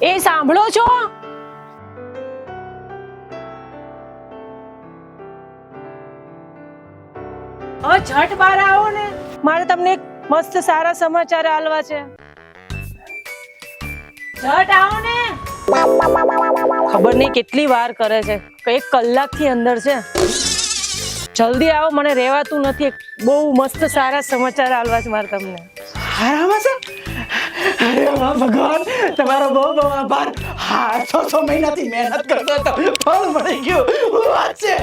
એ સાંભળો છો? હવે ઝટ બહાર આવો ને, મારે તમને એક મસ્ત સારા સમાચાર આલવા છે. ઝટ આવો ને. ખબર નહીં કેટલી વાર કરે છે, 1 કલાકથી અંદર છે. જલ્દી આવો, મને રહેવાતું નથી. બહુ મસ્ત સારા સમાચાર આલવા છે મારે તમને. આરામ છે? અરે વાહ ભગવાન, તમારો બહુ બહુ આભાર. હા 6 મહિનાથી મહેનત કરતો હતો, ફળ મળી ગયું. વાત છે.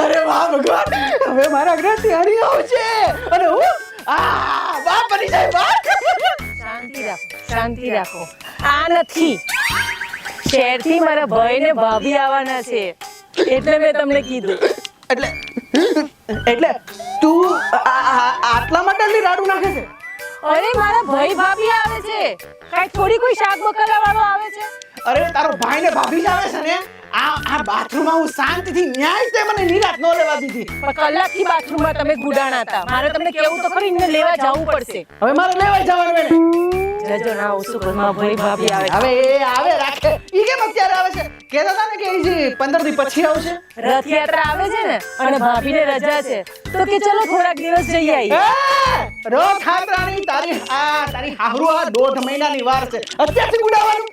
અરે વાહ ભગવાન, હવે મારા ગ્રહથી હરી આવશે અને હું બાપ બની જાય. બાપ શાંતિ રાખો, શાંતિ રાખો. આ નથી, શહેરથી મારા ભાઈ ને ભાભી આવવાના છે, એટલે મેં તમને કીધું. એટલે તું આટલા માટે રાડું નાખે છે? અરે મારા ભાઈ ભાભી આવે છે, કઈ થોડી કોઈ શાક બકાલા વાળો આવે છે. અરે તારો ભાઈ ને ભાભી જ આવે છે ને. આ બાથરૂમમાં હું શાંતિથી ન્યાય તે મને નિરાત ન લેવા દીધી. પણ કલાકથી બાથરૂમમાં તમે ગુડાણા હતા. મારે તમને કેવું તો ખરી, ને લેવા જવું પડશે. હવે મારે લેવાય જવાનું એને. જજો ના ઓછું કરો, મારા ભાઈ ભાભી આવે. હવે એ આવે રાખે. ઈ કેમ અત્યારે આવે છે? કહેતા હતા ને કે ઈ 15 દી પછી આવશે. રથયાત્રા આવે છે ને, અને ભાભીને રજા છે, તો કે ચલો થોડાક દિવસ જઈ આવીએ. રથયાત્રાની તારી હાહરુ આ 1.5 મહિનાની વાર છે. અત્યારથી ગુડાવાનું.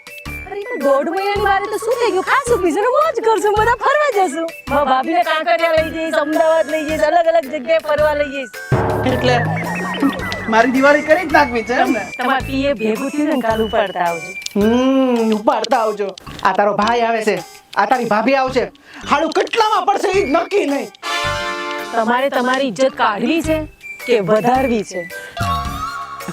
અરે તો 1.5 મહિનાની વાર તો શું થઈ ગયું? ખાસું પીશું ને મોજ કરશું, બધા ફરવા જશું. મારા ભાભીને કાંકરિયા લઈ જઈશ, અમદાવાદ લઈ જઈશ, અલગ અલગ જગ્યાએ ફરવા લઈ જઈશ. એટલે મારી દિવાળી કરી જ નાખવી છે એમ ને? તમારા પીએ ભેગું થયું ને કાલ ઉપાડતા આવજો. ઉપાડતા આવજો. આ તારો ભાઈ આવે છે, આ તારી ભાભી આવશે. હાડું કેટલામાં પડશે એ નક્કી નહીં. તમારે તમારી ઇજ્જત કાઢવી છે કે વધારવી છે?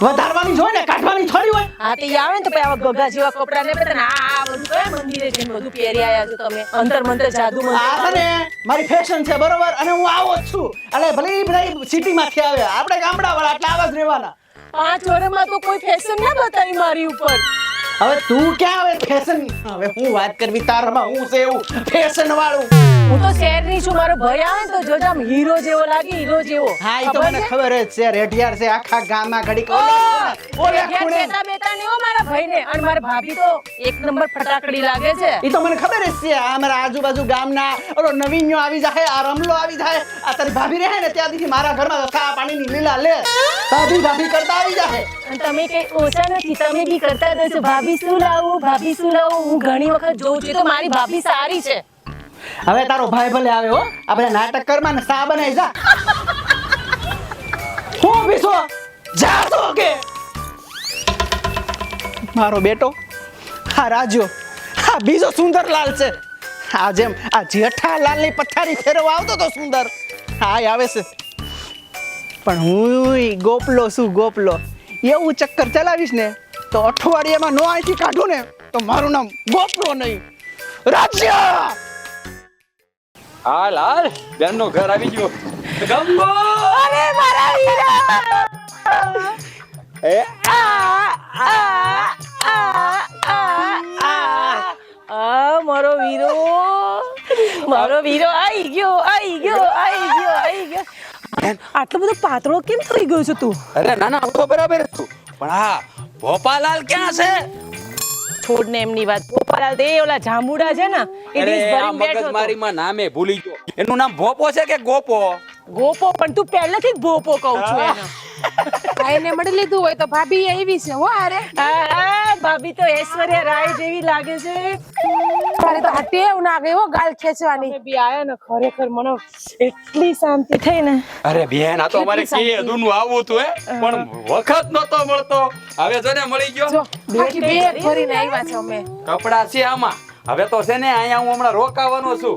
વધારવાની જ હોય ને, કાઢવાની થોડી હોય. હા તો આવે ને તો પછી આવા ગગા જેવા કપડા ને પહેરે ને આ બધું કયા મંદિરે જઈને બધું પહેરી આયા છો તમે? અંતર મંતર જાદુ મંતર. આ છે ને મારી ફેશન છે, બરોબર? અને હું આવો જ છું. એટલે ભલે બધા સિટી માંથી આવે, આપણે ગામડા વાળા એટલે આવા જ રહેવાના. 5 વર્ષમાં તો કોઈ ફેશન ના બતાવી મારી ઉપર. હવે તું ક્યાં આવે ફેશન? હવે હું વાત કરવી તારામાં હું છે એવું ફેશન વાળું. હું તો શહેરની છું, મારો ભાઈ આવે ને તો જોજો આમ હીરો જેવો લાગે, હીરો જેવો. હા ઈ તો મને ખબર જ છે. રેઢિયાર છે આખા ગામમાં ઘડીક બેતા બેતા ને મારા ભાઈને, અને મારા ભાભી તો એક નંબર ફટાકડી લાગે છે. ઈ તો મને ખબર જ છે. આ મારા આજુબાજુ ગામના ઓલો નવીન્યો આવી જાય, આ રમલો આવી જાય, આ તારી ભાભી રહે ને ત્યાંથી મારા ઘરમાં ચા પાણીની લીલા લે ભાભી કરતા આવી જાય. અને તમે કઈ ઓછા નથી, તમે બી કરતા જ હશો. ભાભી શું લાવું, ભાભી શું લાવું. હું ઘણી વખત જોઉં છું તો મારી ભાભી સારી છે. હવે તારો ભાઈ ભલે આવે હો, આપણે નાટક કરમાં ને સા બનાવી જા. હું બીસો જાતો કે મારો બેટો આ રાજ્યો આ બીજો સુંદરલાલ છે. આ જેમ આ જેઠાલાલની પથારી ફેરવા આવતો તો સુંદર, હા આવે છે. પણ હું ગોપલો છું, ગોપલો. એવું ચક્કર ચલાવીશ ને તો અઠવાડિયામાં નો અહીંથી કાઢું ને તો મારું નામ ગોપલો નહીં, રાજ્ય. હાલ હાલ, બેનનું ઘર આવી ગયું. ગંગો! અરે મારા વીરા! એ મારો વીરો, મારો વીરો આવી ગયો, આવી ગયો, આવી ગયો, આવી ગયો. આટલો બધો પાતળો કેમ થઈ ગયો છે તું? અરે ના ના, તો બરાબર જ છું. પણ હા, ભોપાલાલ ક્યાં છે? છોડ ને એમની વાત. પોપાલાલ તે ઓલા જાંબુડા છે ને, એ ડીશ ભરીને બેઠો હતો. મગજમારીમાં નામે ભૂલી ગયો. એનું નામ ભોપો છે કે ગોપો? ગોપો, પણ તું પહેલેથી જ ભોપો કહું છું એને. ભાઈને મળી લીધું હોય તો ભાભી એવી છે હો. અરે ભાભી તો ઐશ્વર્યા રાય જેવી લાગે છે. તારે તો ટેવ ના ગઈ હો ગાલ ખેંચવાની. અમે બી આયા ને, ખરેખર મને એટલી શાંતિ થઈ ને. અરે બેન, આ તો અમારે કે દુનું આવું હતું પણ વખત નતો મળતો. હવે જો ને મળી ગયો. આખી બેગ ભરીને આવ્યા છે અમે. કપડા છે આમાં. હવે તો છે ને અહીંયા હું હમણાં રોકાવાનો છું.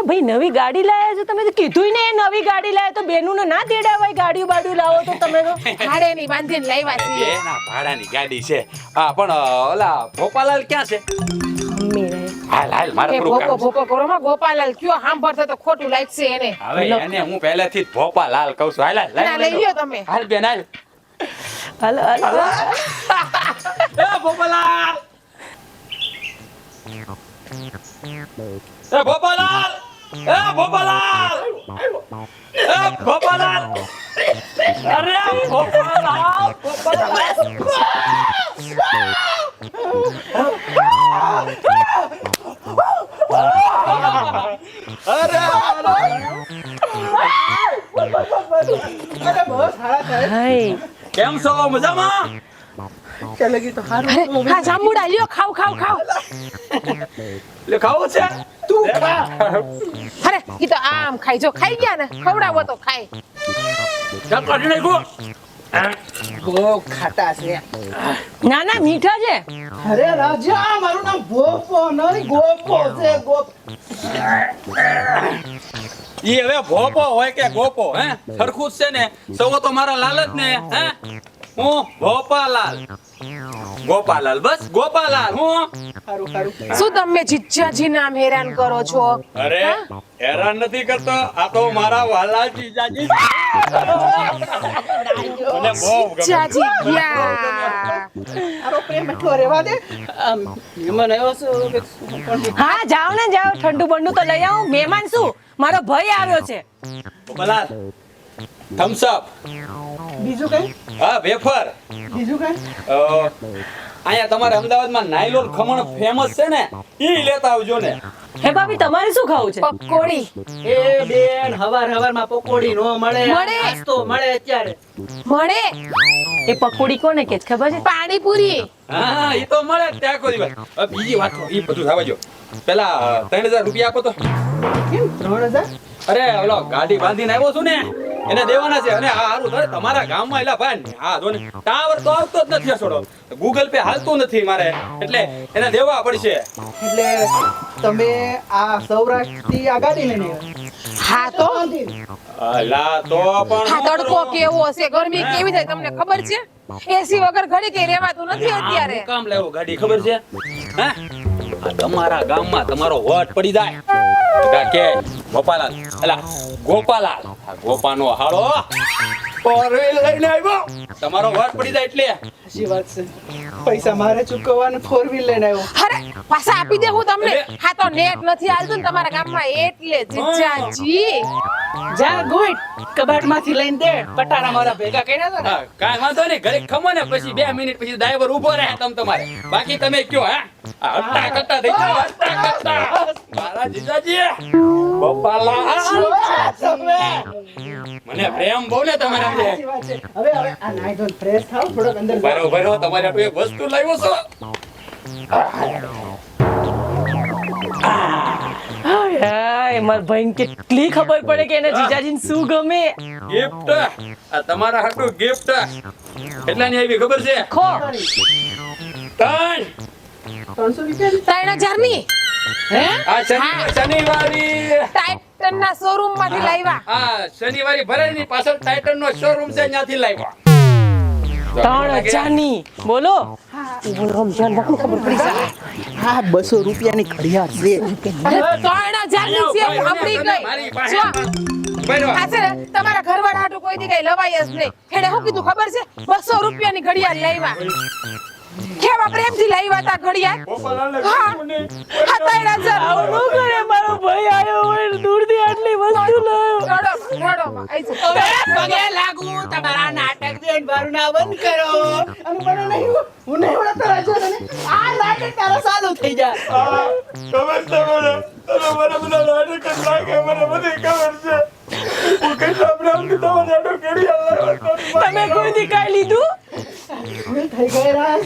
ભાઈ નવી ગાડી લાયા છો તમે? તો કીધું ને નવી ગાડી લાયા તો બેનું ના તેડાવાય. ગાડી બાડી લાવો તો તમે તો ભાડેની બાંધીને લાવ્યા છીએ. એના ભાડાની ગાડી છે. હા પણ ઓલા ભોપાલાલ ક્યાં છે? હાલ હાલ, મારે એ થોડું ભોકો કામ છે. ભોકો કરો માં ગોપાલાલ કયો સાંભળતો તો ખોટું લાગશે એને. હવે એને હું પહેલેથી જ ભોપાલાલ કહું છું. હાલ હાલ, ના લઈ લ્યો તમે. હાલ બેન હાલ. હાલો હાલો. એ ભોપાલાલ! એ ભોપાલાલ! એ ભોપાલાલ! એ ભોપાલાલ! અરે ભોપાલાલ! ભોપાલાલ! હાય કેમ છો મજામાં? ચાલ લગી તો હારું અરે હા જાંબુડા લ્યો ખાવ ખાવ ખાવ લે ખાવું છે? તું ખા અરે ઈ તો આમ ખાઈ જો ખાઈ ગયા ને ખવડાવો તો ખાય ચાલ કાઢી નાખો. બહુ ખાટા છે ના ના મીઠા છે અરે રાજા મારું નામ ગોપો નહીં ગોપો છે ગોપ ઈ હવે ભોપો હોય કે ગોપો હે સરખું જ છે ને સૌ તો મારા લાલ જ ને હે હું ભોપાલાલ ગોપાલાલ બસ ગોપાલાલ હું હારું હારું શું તમે જીજાજી નામ હેરાન કરો છો અરે હેરાન નથી કરતો આ તો મારા વાલા જીજાજી છે. મને બહુ ગમે. જીજાજી ગયા મારો પ્રેમ એટલો રહેવા દે આમ મહેમાન આવ્યો છે પણ હા જાઓ ને જાઓ ઠંડુ બંડુ તો લઈ આવો મહેમાન શું મારો ભાઈ આવ્યો છે ગોપાલાલ થમ્સ અપ બીજું કઈ હા વેફર બીજું કઈ અહીંયા તમારે અમદાવાદમાં નાયલોન ખમણ ફેમસ છે ને ઈ લેતા આવજો ને. હે ભાભી તમારે શું ખાવું છે પકોડી એ બેન હવારમાં પકોડી નો મળે મળે. નાસ્તો મળે અત્યારે મળે એ પકોડી કોને કે છે ખબર છે પાણીપુરી હા ઈ તો મળે જ ત્યાં કોઈ દિવસ. હવે બીજી વાત ઈ બધું થવા જો પેલા 3000 રૂપિયા આપો તો. કેમ 3000 અરે ઓલો ગાડી બાંધીને આવ્યો છું ને એને દેવાના છે અને આ હારું ધરે તમારા ગામમાં એલા ભાઈ હા જો ને ટાવર તો આવતો જ નથી છોડો ગૂગલ પે હાલતું નથી મારે એટલે એને દેવા પડશે. એટલે તમે આ સૌરાષ્ટ્રથી આ ગાડી લઈને આવ્યા? હા તો અલા તો પણ હા તડકો કેવો હશે ગરમી કેવી થાય તમને ખબર છે એસી વગર ઘડી કઈ રહેવાતું નથી અત્યારે કામ લેવો ગાડી ખબર છે હે આ તમારા ગામમાં તમારો વટ પડી જાય કે ગોપાલાલ અલા ગોપાલાલ આ ગોપાનો હાળો ફોર વ્હીલ લઈને આવ્યો તમારો વટ પડી જાય એટલે સાચી વાત છે પૈસા મારે ચૂકવવાને 4 વ્હીલ લઈને આવ્યો અરે પાછા આપી દે હું તમને હા તો નેટ નથી હાલતું ને તમારા ગામમાં એટલે જીજાજી જા ગુઈટ કબાટમાંથી લઈને દે કટારા મારા ભેગા કર્યા હતા ને હા કાંઈ વાંધો નહીં ઘરે ખમો ને પછી 2 મિનિટ પછી ડ્રાઈવર ઊભો રહે તમારે બાકી તમે કયો હે આ હટ્ટા કટ્ટા થઈ જાવ હટ્ટા કટ્ટા મારા જીજાજી ગોપાલાલ મને પ્રેમ બહુ ને તમારા સાચી વાત છે. હવે આ નાઈ ધોઈને ફ્રેશ થાવ થોડોક અંદર જાઓ. બરોબર તમારે આટલું એક વસ્તુ લાવ્યો છો હાય મારા ભાઈને કેટલી ખબર પડે કે એને જીજાજીને શું ગમે ગિફ્ટ આ તમારા હાટુ ગિફ્ટ કેટલાની આવી ખબર છે ખો 3 300 રૂપિયા 3000 ની હે આ શનિવારી ટાઇટન ના શોરૂમ માંથી લાવ્યા હા શનિવારી ભરાઈની પાછળ ટાઇટન નો શોરૂમ છે ત્યાંથી લાવ્યા 3000 ની બોલો હા 200 રૂપિયાની ઘડિયાળ છે 3000 ની છે હું સાંભળી મારી ગઈ પાસે જો બરો આ છે ને તમારા ઘરવાળા હાટુ કોઈ દી કઈ લવાય જ નહીં એને શું કીધું ખબર છે 200 રૂપિયાની ઘડિયાળ લાવ્યા કેવા પ્રેમથી લાવ્યા તા ઘડિયાળ હા 3000 આવું ન કરે મારો ભાઈ આવ્યો હોય દૂરથી આટલી વસ્તુ લાવ્યો રડો પગે લાગુ તમારા નાટક જોઈને મારું નામ બંધ કરો અને મને નહીં હું નહીં ઓળખતો રાજો તને આ નાટક તારો ચાલુ થઈ જાય ખબર છે મને તમે મને બધા નાટક જ લાગે મને બધી ખબર છે હું કેટલા પ્રેમથી તમારે આટો કરી તમે કોઈ દી કાઈ લીધું ભૂલ થઈ ગઈ રાજ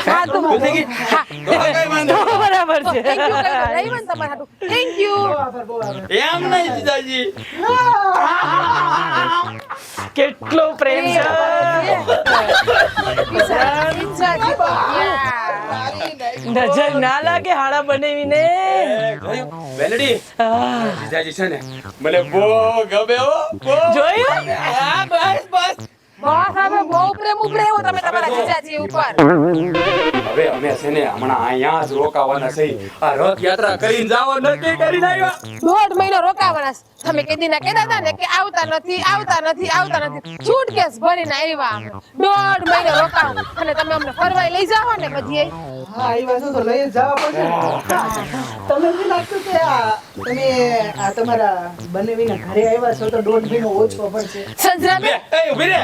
હા તો બધી ગઈ હા કઈ વાંધો તો બરાબર છે થેન્ક યુ લાવ્યા ને તમારા હાટુ થેન્ક યુ બહુ આભાર એમ નહીં જીજાજી કેટલો પ્રેમ છે નજર ના લાગે હાડા બનાવીને વેલડી આહ, જીજાજી છે ને મને બહુ ગમે હો બહુ જોયું હા બસ બસ બસ હવે બહુ પ્રેમ ઉપરેવો તમે તમારા જીજાજી ઉપર હવે અમે છે ને હમણાં અહીંયા જ રોકાવાના છે આ રથયાત્રા કરીને જાવ નક્કી કરીને આવ્યા 1.5 મહિનો રોકાવાના છે. તમે કેદીના કહેતા હતા ને કે આવતા નથી સુટકેસ ભરીને આવ્યા અમે 1.5 મહિનો રોકાવ અને તમે અમને ફરવાય લઈ જાઓ ને બધીએ હા એ વાતો તો લઈ જ જવા પડશે ને. તમને નથી લાગતું કે તમે તમારા બંનેવીના ઘરે આવ્યા છો તો 1.5 મહિનો ઓછો પડશે? સંજરાબેન ઉભી રે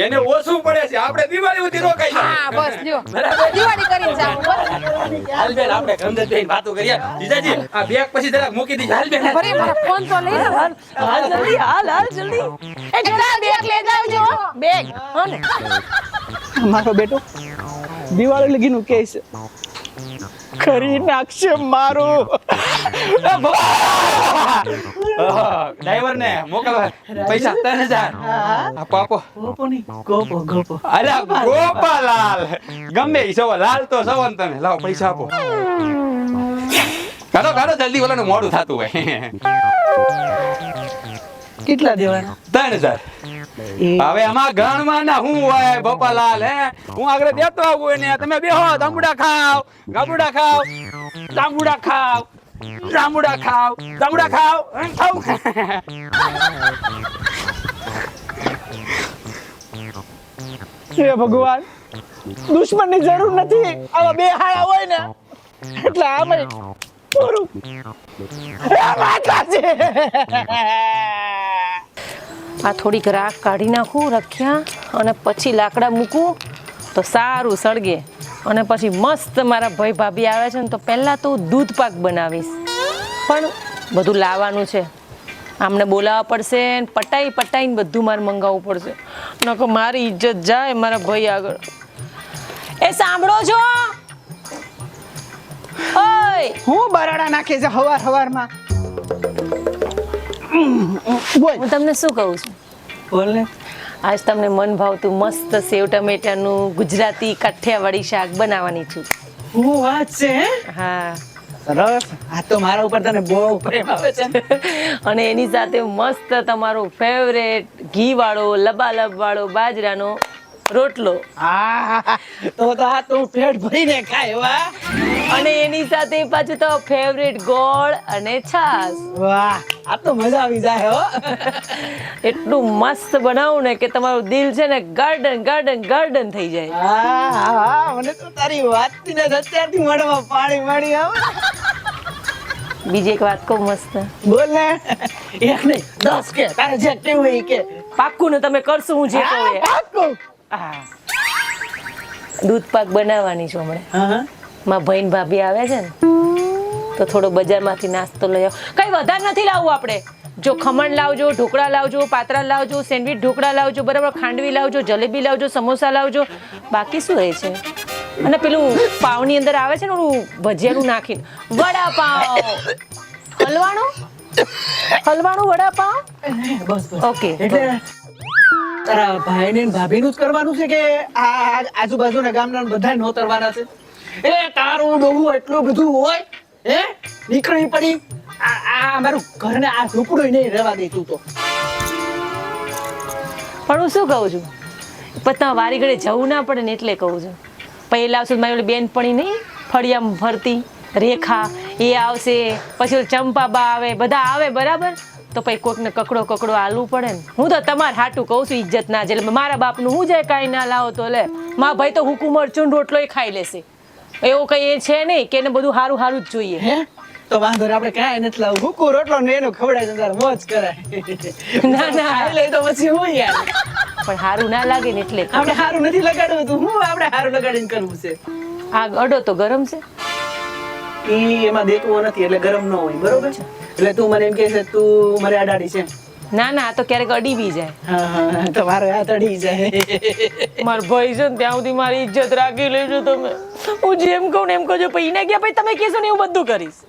એને ઓછું પડે છે આપણે દિવાળી સુધી રોકાઈ હા બસ લ્યો દિવાળી કરીને જાવ બસ હાલ બેન આપણે ગંદે બેન વાતો કરીએ જીજાજી આ બેગ પછી જરાક મૂકી દીધી હાલ બેન ભરે મારા ફોન તો લઈ લો હાલ જલ્દી હાલ જલ્દી એ જરા બેગ લઈ જાવજો બેગ હો ને મારો બેટો દિવાળી લગીનું કે છે કરી નાખશે મારું. ડ્રાઈવર ને મોકલ પૈસા 3000 આપો આપો ગોપો અરે ગોપાલાલ ગમે ઈ સવો લાલ તો સવન તને લાવ પૈસા આપો કાઢો કાઢો જલ્દી ઓલાનું મોડું થાતું હોય કેટલા દેવાના? 3000 હવે આમાં ગણમાં ના હું હોય ગોપાલાલ હે હું આગળ દેતો આવું એને તમે બેહો જાંબુડા ખાવ જાંબુડા ખાવ જાંબુડા ખાવ જાંબુડા ખાવ જાંબુડા ખાવ ખાવ હે ભગવાન દુશ્મનની જરૂર નથી આવા બે હાળા હોય ને એટલે આમે પૂરું આ થોડીક રાખ કાઢી નાખું રખ્યા અને પછી લાકડા મૂકું તો સારું સળગે અને પછી મસ્ત મારા ભાઈ ભાભી આવે છે ને તો પહેલાં તો દૂધ પાક બનાવીશ પણ બધું લાવવાનું છે આમને બોલાવવા પડશે ને પટાઈને બધું મારે મંગાવવું પડશે નકર મારી ઇજ્જત જાય મારા ભાઈ આગળ એ સાંભળો છો ઓય હું બરાડા નાખે છે હવારમાં બોલ હું તમને શું કહું છું બોલ ને. આજ તમને મન ભાવતું મસ્ત સેવ ટમેટાનું ગુજરાતી કાઠિયાવાડી શાક બનાવવાની છું હું વાત છે હે? હા સરસ આ તો મારા ઉપર તને બહુ પ્રેમ આવે છે. અને એની સાથે મસ્ત તમારો ફેવરેટ ઘી વાળો લબાલબ વાળો બાજરાનો રોટલો હા તો આ તું પેટ ભરીને ખાય વાહ અને એની સાથે પાછું તો ફેવરેટ ગોળ અને છાશ વાહ આ તો મજા આવી જાય હો. એટલું મસ્ત બનાવું ને કે તમારું દિલ છે ને ગાર્ડન થઈ જાય હા મને તો તારી વાતથી ને અત્યારથી મોઢામાં પાણી આવે. બીજી એક વાત કહું મસ્ત બોલ ને એક નહીં 10 કે તારે જે કેવું હોય કે પાક્કું ને તમે કરશો હું જે કહું એ. પાક્કું. હા દૂધ પાક બનાવવાની છું હમણાં હા મારા ભાઈ ને ભાભી આવે છે ને તો થોડો બજારમાંથી નાસ્તો લઈ આવો કઈ વધારે નથી લાવવું આપણે જો ખમણ લાવજો ઢોકળા લાવજો પાતરા લાવજો સેન્ડવિચ ઢોકળા લાવજો બરાબર ખાંડવી લાવજો જલેબી લાવજો સમોસા લાવજો બાકી શું રહે છે અને પેલું પાવની અંદર આવે છે ને ઓલું ભજીયાનું નાખીને વડાપાવ હલવાણું વડાપાવ બસ ઓકે એટલે તારા ભાઈને ને ભાભીનું જ કરવાનું છે કે આ આજુબાજુના ગામના બધા નોતરવાના છે? એ તારું ડોહું એટલું બધું હોય હે નીકળી પડી આ મારું ઘરને આ ઝૂંપડું નહીં રહેવા દે તું તો. પણ હું શું કહું છું પછી વારી ઘડે જવું ના પડે ને એટલે કહું છું પહેલા આવશે મારી ઓલી બેનપણી નહીં ફળિયામાં ફરતી રેખા એ આવશે પછી ઓલી ચંપાબા આવે બધા આવે બરાબર તો પછી કોઈકને કકડો આલવું પડે ને હું તો તમારે હાટું કહું છું ઇજ્જત ના જાય મારા બાપનું હું જાય કાંઈ ના લાવો તો લે મારા ભાઈ તો હુકુ મરચું રોટલો ખાઈ લેશે એવું કઈ એ છે નહીં કે એને બધું સારું જ જોઈએ હે તો વાંધો નહીં, આપણે કાંઈ નથી લાવું ભૂકું રોટલો ને એનું ખવડાય તો તારે મોજ કરાય. ના ના ખાઈ લે તો પછી હું યાર પણ સારું ના લાગે ને એટલે આપણે સારું નથી લગાડવું તું હું આપણે સારું લગાડીને કરવું છે. આગ અડો તો ગરમ છે ઈ એમાં દેખવો નથી એટલે ગરમ ન હોય બરોબર છે. એટલે તું મને એમ કહે છે તું મારે અડાડી છે. ના ના આ તો ક્યારેક અડી બી જાય હા તમારો હાથ અડી જાય. મારો ભાઈ છે ને ત્યાં સુધી મારી ઇજ્જત રાખી લેજો તમે હું જેમ કહું ને એમ કહો પછી એને ગયા પછી તમે કહેશો ને એવું બધું કરીશ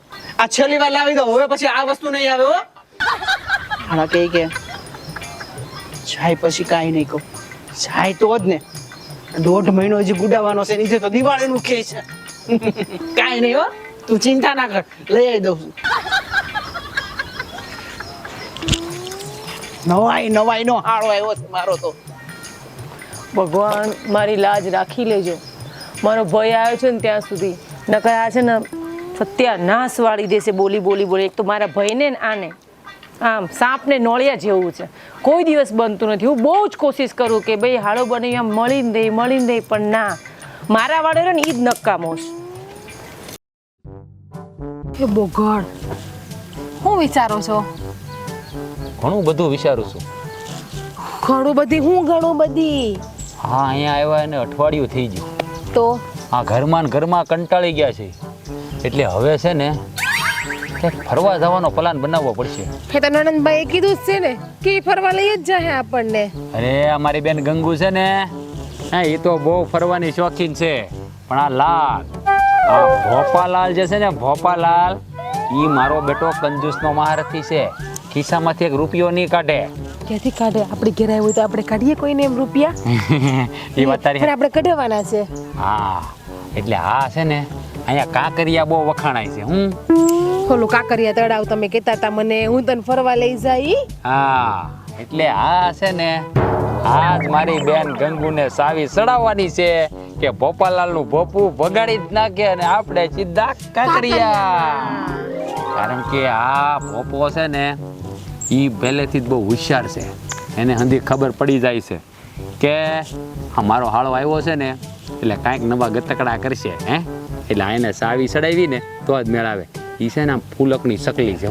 આ છેલ્લી વાર લાવી દો હવે પછી આ વસ્તુ નહીં આવે હો. હાલા કે જાય પછી કાંઈ નહીં કહું જાય તો જ ને 1.5 મહિનો હજી ગુડાવાનો છે નીચે તો દિવાળીનું કે છે. કાંઈ નહીં હો તું ચિંતા ના કર લઈ આવી દઉં છું. નવાઈ નો હાળો આવ્યો છે મારો તો. ભગવાન મારી લાજ રાખી લેજો મારો ભય આવ્યો છે ને ત્યાં સુધી નકર આ છે ને સત્યાનાશ વાળી દેશે બોલી એક તો મારા ભયને ને આને આમ સાપને નોળિયા જેવું છે કોઈ દિવસ બનતું નથી હું બહુ જ કોશિશ કરું કે ભાઈ હાળો બને આમ મળીને દે પણ ના મારા વાળો ને એ જ નકામો છે એ બોગડ હું વિચારો છો? ઘણું બધું વિચારું છું. ઘણું બધી હા, અહીંયા આવ્યા એને અઠવાડિયું થઈ ગયું. તો આ ઘરમાં ને ઘરમાં કંટાળી ગયા છે. એટલે હવે છે ને ક્યાંક ફરવા જવાનો પ્લાન બનાવવો પડશે. હે તો નણંદભાઈએ કીધું જ છે ને કે ઈ ફરવા લઈ જ જાય આપણને. અરે અમારી બેન ગંગુ છે ને, હા, એ તો બહુ ફરવાની શોખીન છે. પણ આ લાલ, આ ભોપાલાલ જે છે ને, ભોપાલાલ, ઈ મારો બેટો કંજૂસનો મહારથી છે. ખિસ્સામાંથી એક રૂપિયો નહીં કાઢે. ક્યાંથી કાઢે? આપણે ઘેર આવ્યું તો આપણે કાઢીએ કોઈને એમ રૂપિયા? એ વાત તારી. પણ આપણે કઢાવવાના છે. હા, એટલે આ છે ને અહીંયા કાંકરિયા બહુ વખાણાય છે. ઓલું કાંકરિયા તળાવ તમે કહેતા હતા મને, હું તને ફરવા લઈ જાય. હા, એટલે આ છે ને આજ મારી બેન ગંગુને સાવી સડાવવાની છે કે ભોપાલાલનું ભોપું ભગાડી જ નાખે અને આપણે સીધા કાંકરિયા. કારણ કે આ ભોપો છે ને ઈ પહેલેથી જ બહુ હોશિયાર છે. એને હંધી ખબર પડી જાય છે કે આ મારો હાળો આવ્યો છે ને એટલે કાંઈક નવા ગતકડા કરશે. એટલે આ એને સાવી સડાવી ને તો જ મેળાવે. ઈ છે ને આમ ફૂલકની શકલી છે.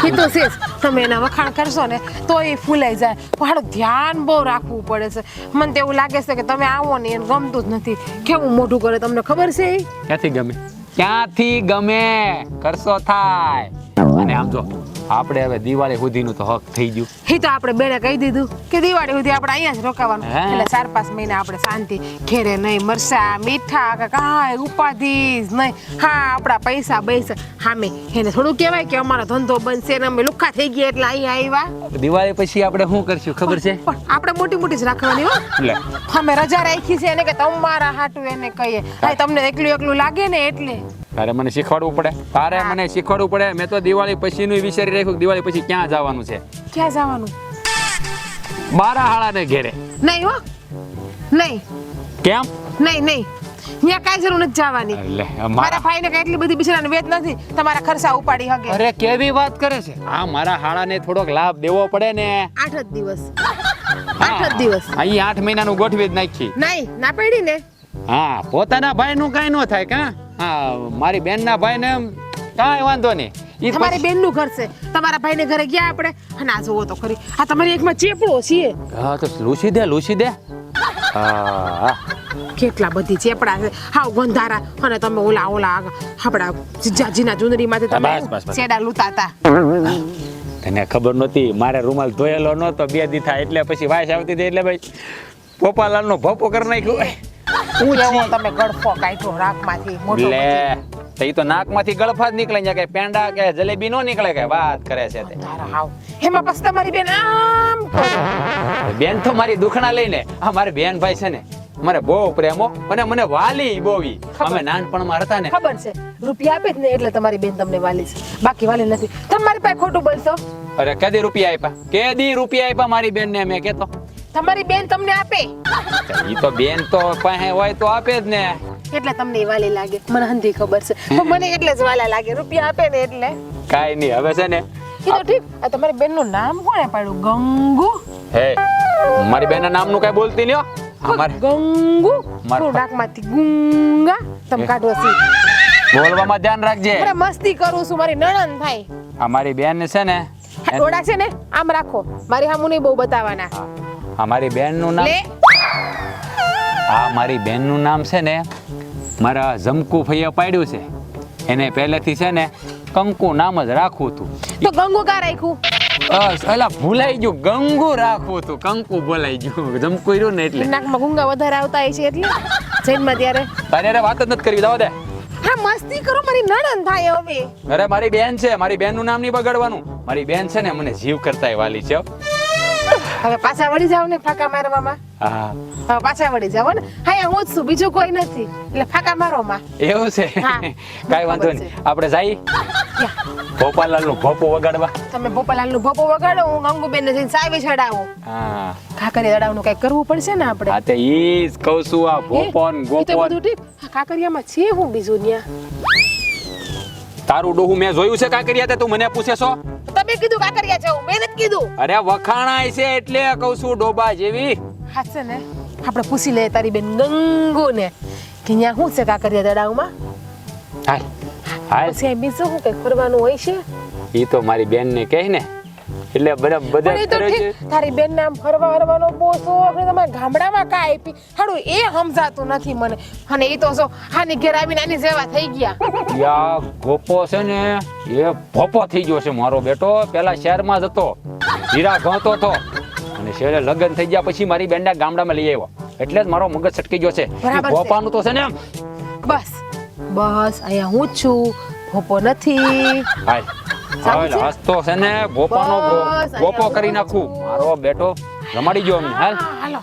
એ તો છે જ. તમે એના વખાણ કરશો ને તો એ ફૂલાઈ જાય. પણ ધ્યાન બહુ રાખવું પડે છે. મને તો એવું લાગે છે કે તમે આવો ને એને ગમતું જ નથી. કેવું મોઢું કરે તમને ખબર છે? ક્યાંથી ગમે કરશો થાય. અને આમ જો આપણે હવે દિવાળી સુધીનું તો હક થઈ ગયું. એ તો આપણે બેને કહી દીધું કે દિવાળી સુધી આપણે અહીંયા જ રોકાવાનું. હે? એટલે 4-5 મહિના આપણે શાંતિ, ઘેરે નહીં મરસા મીઠા કે કાંઈ ઉપાધિ જ નહીં. હા, આપણા પૈસા બૈસા સામે એને થોડું કહેવાય કે અમારો ધંધો બનશે ને અમે લુખ્ખા થઈ ગયા એટલે અહીંયા આવ્યા. દિવાળી પછી આપણે શું કરશું ખબર છે? પણ આપણે મોટી મોટી જ રાખવાની હો. લે, અમે રજા રાખી છે એને કે તમારા હાટું એને કહીએ. હા, તમને એકલું લાગે ને એટલે. તારે મને શીખવાડવું પડે. તારે મને શીખવાડવું પડે. મેં તો દિવાળી પછીનું વિચારી રાખ્યું કે દિવાળી પછી ક્યાં જવાનું છે. ક્યાં જવાનું? મારા હાળાને ઘેરે. નહીં હો, નહીં કેમ? નહીં ત્યાં કાંઈ જરૂર નથી જવાની. લે, મારા ભાઈને કઈ એટલી બધી બિચારાને વેત નથી તમારા ખર્ચા ઉપાડી હકે. અરે કેવી વાત કરે છે. હા, મારા હાળાને થોડોક લાભ દેવો પડે ને. 8 જ દિવસ. 8 જ દિવસ. અહીં 8 મહિનાનું ગોઠવી જ નાખી. નહીં, ના પડી ને. હા, પોતાના ભાઈનું કાંઈ ન થાય કા. હા, મારી બેનના ભાઈને કાંઈ વાંધો નહીં. ઈ તમારી પછી- બેનનું ઘર છે. તમારા ભાઈને ઘરે ગયા આપણે અને આ જોવો તો ખરી. આ તમારી એકમાં ચેપડો છે. હા, તો લૂસી દે. હા, કેટલા બધી ચેપડા છે. હાવ ગંધારા. અને તમે ઓલા આપણા જીજાજીના ચુંદડીમાંથી બસ. તમે છેડા લૂતાતા. તને ખબર નહોતી. મારે રૂમાલ ધોયેલો નહોતો 2 દી થાય એટલે પછી વાસ આવતી હતી એટલે ભાઈ પોપાલાલનો ભોપો કરી નાખ્યો. કેવો તમે ગળફો કાઢ્યો રાખમાંથી મોટો. લે, તો ઈ તો નાકમાંથી ગળફા જ નીકળે. અહીંયા કઈ પેંડા કે જલેબી નો નીકળે. કે વાત કરે છે તે. ગંધારા હાવ. એમાં પછી તમારી બેન આમ કરે. બેન તો મારી દુખણા લઈને આ મારી બેન ભાઈ છે ને મને બહુ પ્રેમો અને મને વાલી બોવી. અમે નાનપણમાં હતા ને. ખબર છે રૂપિયા આપે જ ને એટલે તમારી બેન તમને વાલી છે. બાકી વાલી નથી. તમારી પાસે ખોટું બોલશો. અરે કેદી રૂપિયા આપ્યા મારી બેન ને. મેં કેતો તમારી બેન તમને આપે ઈ તો બેન તો પાસે હોય તો આપે જ ને. એટલે તમને ઈ વાલી લાગે. મને હંધી ખબર છે. પણ મને એટલે જ વાલા લાગે. રૂપિયા આપે ને એટલે. કાઈ નહીં. હવે છે ને ઈ તો ઠીક. આ તમારી બેન નું નામ કોણે પાડ્યું? ગંગુ. હે, મારી બેન ના નામનું કઈ બોલતી લ્યો. અમારે ગંગુ. માર થોડું ડાકમાંથી ગુંગા તમે કાઢો છે. બોલવામાં ધ્યાન રાખજે. અરે મસ્તી કરું છું. મારી નણંદ થાય. આ મારી બેન છે ને આ ડોડા છે ને આમ રાખો. મારી હામું નહીં બહુ બતાવવાના. આ મારી બેન નું નામ લે આ મારી બેન નું નામ છે ને મારા જમકુ ફૈયા પાડ્યું છે. એને પહેલેથી છે ને કંકુ નામ જ રાખવું હતું. તો ગંગુ કા રાખ્યું? અલા ભૂલાઈ ગયું. ગંગુ રાખવું હતું. કંકુ બોલાઈ ગયું. જમકુ રહ્યું ને એટલે. નાકમાં ગુંગા વધારે આવતા હશે એટલે જૈનમાં ત્યારે. તારે અરે વાત જ નથી કરવી. જવા દે. હા મસ્તી કરો. મારી નણંદ થાય હવે. અરે મારી બેન છે. મારી બેન નું નામ નહીં બગાડવાનું. મારી બેન છે ને મને જીવ કરતા વાલી છે. હવે પાછા વળી જાવ ને ફાકા મારવામાં. હા, હવે પાછા વળી જાવ ને. હા હું જ છું, બીજું કોઈ નથી. એટલે ફાકા મારો માં. એવું છે. હા. કાઈ વાંધો નહીં. આપણે જઈ ભોપાલાલ નું ભોપો વગાડવા. તમે ભોપાલાલ નું ભોપો વગાડો. હું ગંગુબેન ને જઈને સાવી ચડાવું. હા, કાકરિયા ચડાવવાનું કઈ કરવું પડશે ને આપણે. હા તે ઈ જ કહું છું. આ ભોપો ને એ તો ગોપો. બધું ઠીક. આ કાકરિયામાં છે હું બીજું ન્યા? તારું ડોહું મેં જોયું છે કાંકરિયા તે તું મને પૂછે છો? તમે કીધું કાકરિયા જાવ. મેં નથી કીધું. અરે વખાણાય છે એટલે કહું છું ડોબા જેવી. હા છે ને આપણે પૂછી લઈએ તારી બેન ગંગુ ને કે ન્યા શું છે કાકરિયા ચડાવમાં. હાલ હાલ પછી આ બીજું શું કઈ ફરવાનું હોય છે ઈ તો મારી બેન ને કહે ને એટલે બધા પણ એ તો ફરે છે. ઠીક તારી બેન નામ ફરવાનો બહુ શોખ ને તમારા ગામડામાં કાંઈ આપી હાડું એ સમજાતું નથી મને અને એ તો જો હાની ઘેર આવીને આની જેવા થઈ ગયા યા ગોપો છે ને એ ભોપો થઈ ગયો છે મારો બેટો પેલા શહેરમાં જ હતો હીરા ગણતો હતો અને શહેરે લગ્ન થઈ ગયા પછી મારી બેનના ગામડામાં લઈ આવ્યો એટલે જ મારો મગજ છટકી ગયો છે બરાબર છે. ભોપાનું તો છે ને બસ અહીંયા હું જ છું ભોપો નથી હાલ સારું છે? હાલ તો છે ને ગોપાનો બસ, ગોપો અહીંયા કરી નાખું મારો બેટો રમાડી ગયો અમને હાલ હાલો